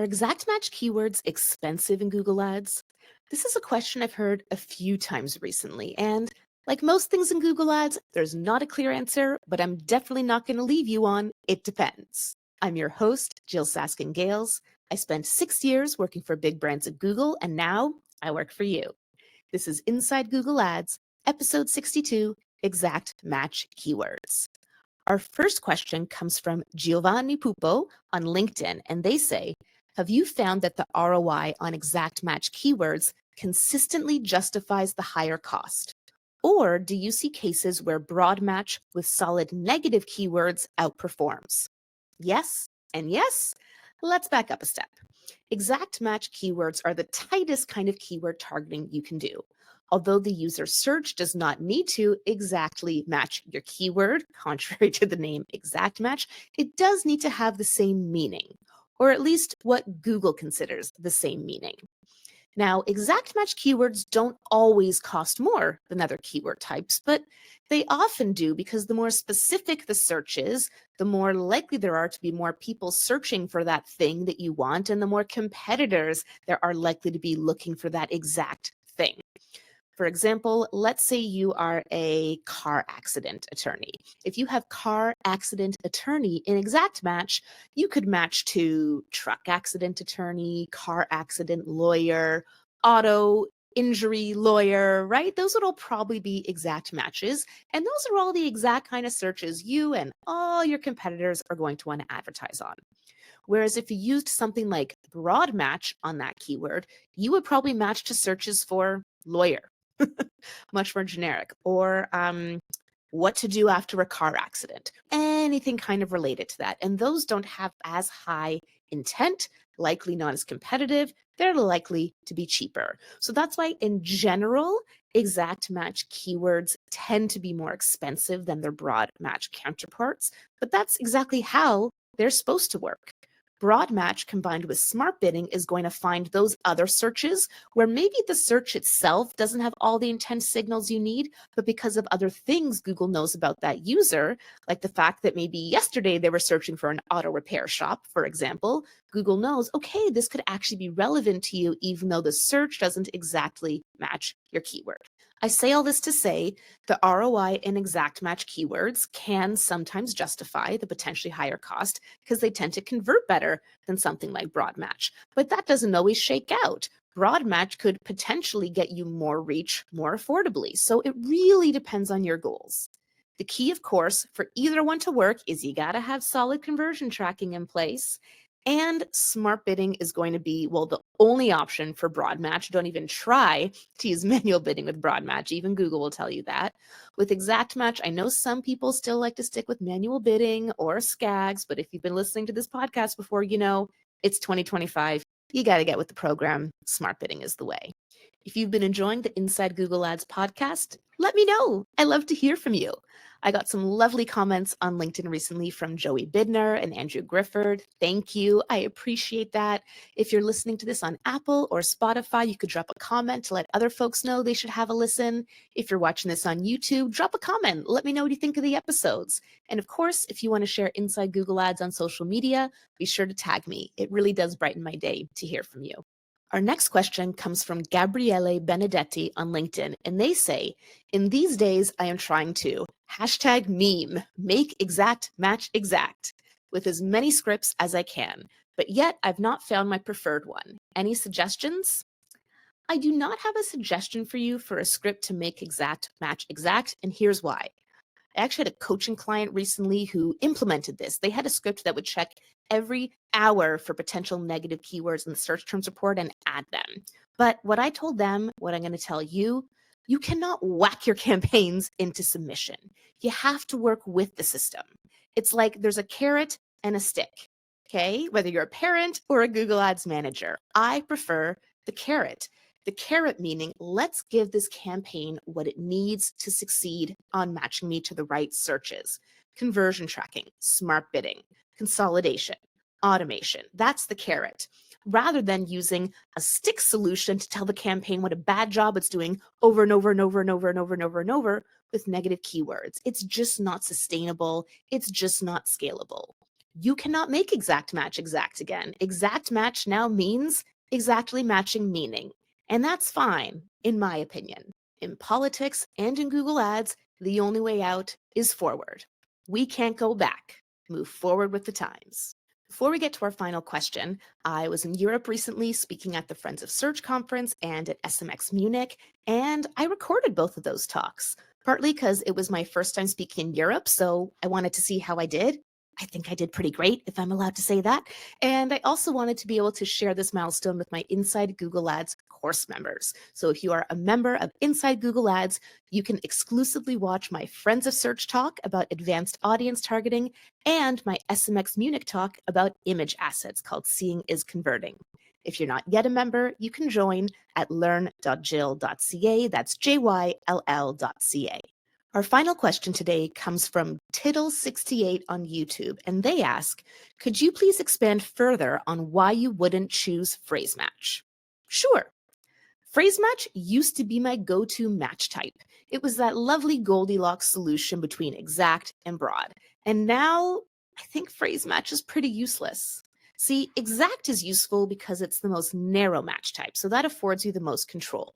Are exact match keywords expensive in Google Ads? This is a question I've heard a few times recently, and like most things in Google Ads, there's not a clear answer, but I'm definitely not going to leave you on it depends. I'm your host, Jyll Saskin Gales. I spent 6 years working for big brands at Google, and now I work for you. This is Inside Google Ads, episode 62, Exact Match Keywords. Our first question comes from Giovanni Pupo on LinkedIn, and they say, have you found that the ROI on exact match keywords consistently justifies the higher cost? Or do you see cases where broad match with solid negative keywords outperforms? Yes and yes. Let's back up a step. Exact match keywords are the tightest kind of keyword targeting you can do. Although the user search does not need to exactly match your keyword, contrary to the name exact match, it does need to have the same meaning, or at least what Google considers the same meaning. Now, exact match keywords don't always cost more than other keyword types, but they often do because the more specific the search is, the more likely there are to be more people searching for that thing that you want, and the more competitors there are likely to be looking for that exact thing. For example, let's say you are a car accident attorney. If you have car accident attorney in exact match, you could match to truck accident attorney, car accident lawyer, auto injury lawyer, right? Those would all probably be exact matches. And those are all the exact kind of searches you and all your competitors are going to want to advertise on. Whereas if you used something like broad match on that keyword, you would probably match to searches for lawyer, much more generic, or what to do after a car accident, anything kind of related to that. And those don't have as high intent, likely not as competitive. They're likely to be cheaper. So that's why, in general, exact match keywords tend to be more expensive than their broad match counterparts. But that's exactly how they're supposed to work. Broad match combined with smart bidding is going to find those other searches where maybe the search itself doesn't have all the intent signals you need, but because of other things Google knows about that user, like the fact that maybe yesterday they were searching for an auto repair shop, for example, Google knows, okay, this could actually be relevant to you even though the search doesn't exactly match your keyword. I say all this to say the ROI in exact match keywords can sometimes justify the potentially higher cost because they tend to convert better than something like broad match. But that doesn't always shake out. Broad match could potentially get you more reach more affordably. So it really depends on your goals. The key, of course, for either one to work is you got to have solid conversion tracking in place. And smart bidding is going to be, well, the only option for broad match. Don't even try to use manual bidding with broad match. Even Google will tell you that. With exact match, I know some people still like to stick with manual bidding or SKAGs, but if you've been listening to this podcast before, you know it's 2025. You got to get with the program. Smart bidding is the way. If you've been enjoying the Inside Google Ads podcast, let me know. I love to hear from you. I got some lovely comments on LinkedIn recently from Joey Bidner and Andrew Grifford. Thank you. I appreciate that. If you're listening to this on Apple or Spotify, you could drop a comment to let other folks know they should have a listen. If you're watching this on YouTube, drop a comment. Let me know what you think of the episodes. And of course, if you want to share Inside Google Ads on social media, be sure to tag me. It really does brighten my day to hear from you. Our next question comes from Gabriele Benedetti on LinkedIn, and they say, in these days, I am trying to #meme, make exact match exact, with as many scripts as I can, but yet I've not found my preferred one. Any suggestions? I do not have a suggestion for you for a script to make exact match exact, and here's why. I actually had a coaching client recently who implemented this. They had a script that would check every hour for potential negative keywords in the search terms report and add them. But what I told them, what I'm going to tell you, you cannot whack your campaigns into submission. You have to work with the system. It's like there's a carrot and a stick, okay? Whether you're a parent or a Google Ads manager, I prefer the carrot. The carrot meaning, let's give this campaign what it needs to succeed on matching me to the right searches. Conversion tracking, smart bidding, consolidation, automation. That's the carrot. Rather than using a stick solution to tell the campaign what a bad job it's doing over and over and over and over and over and over and over with negative keywords. It's just not sustainable. It's just not scalable. You cannot make exact match exact again. Exact match now means exactly matching meaning. And that's fine, in my opinion. In politics and in Google Ads, the only way out is forward. We can't go back. Move forward with the times. Before we get to our final question, I was in Europe recently speaking at the Friends of Search conference and at SMX Munich, and I recorded both of those talks, partly because it was my first time speaking in Europe, so I wanted to see how I did. I think I did pretty great, if I'm allowed to say that. And I also wanted to be able to share this milestone with my Inside Google Ads course members. So if you are a member of Inside Google Ads, you can exclusively watch my Friends of Search talk about advanced audience targeting and my SMX Munich talk about image assets called Seeing is Converting. If you're not yet a member, you can join at learn.jyll.ca. That's JYLL.ca. Our final question today comes from Tittle68 on YouTube, and they ask, could you please expand further on why you wouldn't choose phrase match? Sure. Phrase match used to be my go-to match type. It was that lovely Goldilocks solution between exact and broad. And now I think phrase match is pretty useless. See, exact is useful because it's the most narrow match type, so that affords you the most control.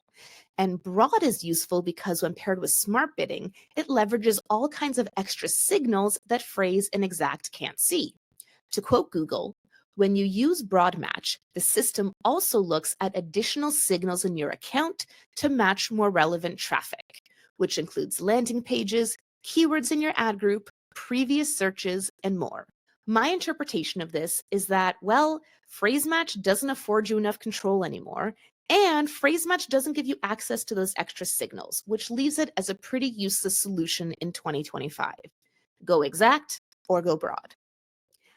And broad is useful because when paired with smart bidding, it leverages all kinds of extra signals that phrase and exact can't see. To quote Google, when you use broad match, the system also looks at additional signals in your account to match more relevant traffic, which includes landing pages, keywords in your ad group, previous searches, and more. My interpretation of this is that, well, phrase match doesn't afford you enough control anymore, and phrase match doesn't give you access to those extra signals, which leaves it as a pretty useless solution in 2025. Go exact or go broad.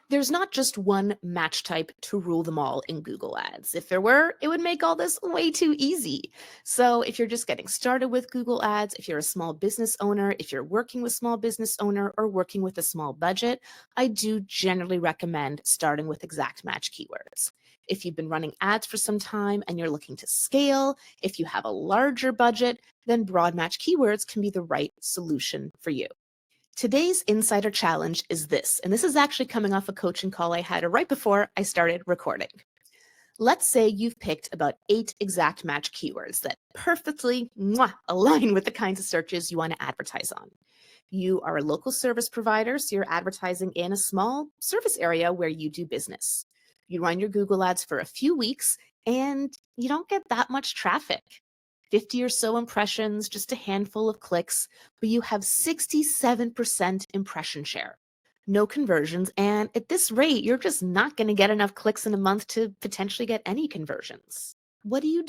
There's not just one match type to rule them all in Google Ads. If there were, it would make all this way too easy. So if you're just getting started with Google Ads, if you're a small business owner, if you're working with small business owner or working with a small budget, I do generally recommend starting with exact match keywords. If you've been running ads for some time and you're looking to scale, if you have a larger budget, then broad match keywords can be the right solution for you. Today's Insider Challenge is this, and this is actually coming off a coaching call I had right before I started recording. Let's say you've picked about 8 exact match keywords that perfectly align with the kinds of searches you want to advertise on. You are a local service provider, so you're advertising in a small service area where you do business. You run your Google Ads for a few weeks, and you don't get that much traffic. 50 or so impressions, just a handful of clicks, but you have 67% impression share. No conversions, and at this rate, you're just not going to get enough clicks in a month to potentially get any conversions. What do?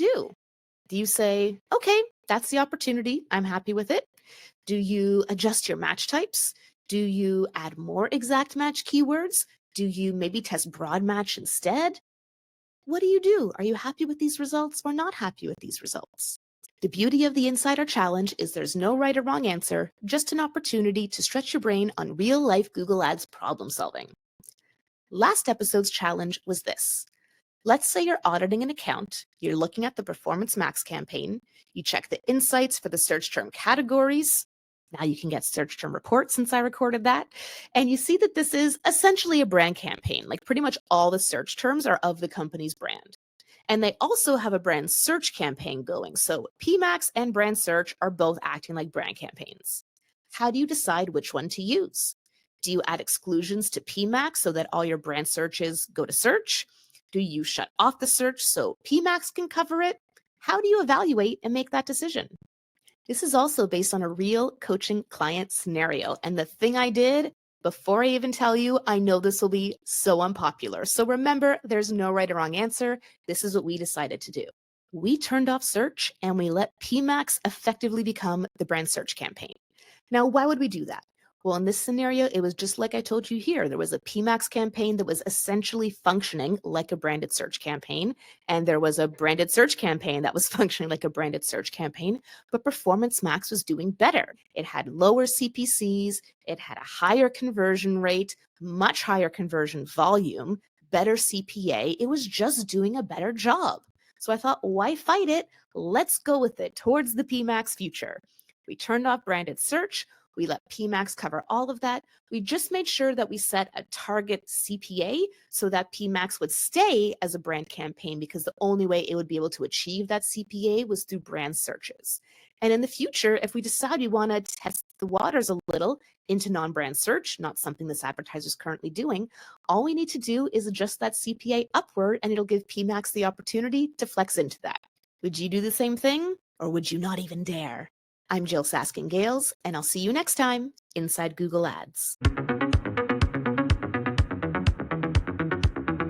Do you say, okay, that's the opportunity, I'm happy with it? Do you adjust your match types? Do you add more exact match keywords? Do you maybe test broad match instead? What do? Are you happy with these results or not happy with these results? The beauty of the Insider Challenge is there's no right or wrong answer, just an opportunity to stretch your brain on real-life Google Ads problem solving. Last episode's challenge was this. Let's say you're auditing an account, you're looking at the Performance Max campaign, you check the insights for the search term categories. Now you can get search term reports since I recorded that. And you see that this is essentially a brand campaign, like pretty much all the search terms are of the company's brand. And they also have a brand search campaign going. So PMax and brand search are both acting like brand campaigns. How do you decide which one to use? Do you add exclusions to PMax so that all your brand searches go to search? Do you shut off the search so PMax can cover it? How do you evaluate and make that decision? This is also based on a real coaching client scenario. And the thing I did, before I even tell you, I know this will be so unpopular. So remember, there's no right or wrong answer. This is what we decided to do. We turned off search and we let PMax effectively become the brand search campaign. Now, why would we do that? Well, in this scenario, it was just like I told you here. There was a PMax campaign that was essentially functioning like a branded search campaign, and there was a branded search campaign that was functioning like a branded search campaign, but Performance Max was doing better. It had lower CPCs, it had a higher conversion rate, much higher conversion volume, better CPA. It was just doing a better job. So I thought, why fight it? Let's go with it towards the PMax future. We turned off branded search. We let PMAX cover all of that. We just made sure that we set a target CPA so that PMAX would stay as a brand campaign, because the only way it would be able to achieve that CPA was through brand searches. And in the future, if we decide we want to test the waters a little into non-brand search, not something this advertiser is currently doing, all we need to do is adjust that CPA upward, and it'll give PMAX the opportunity to flex into that. Would you do the same thing, or would you not even dare? I'm Jyll Saskin Gales, and I'll see you next time inside Google Ads.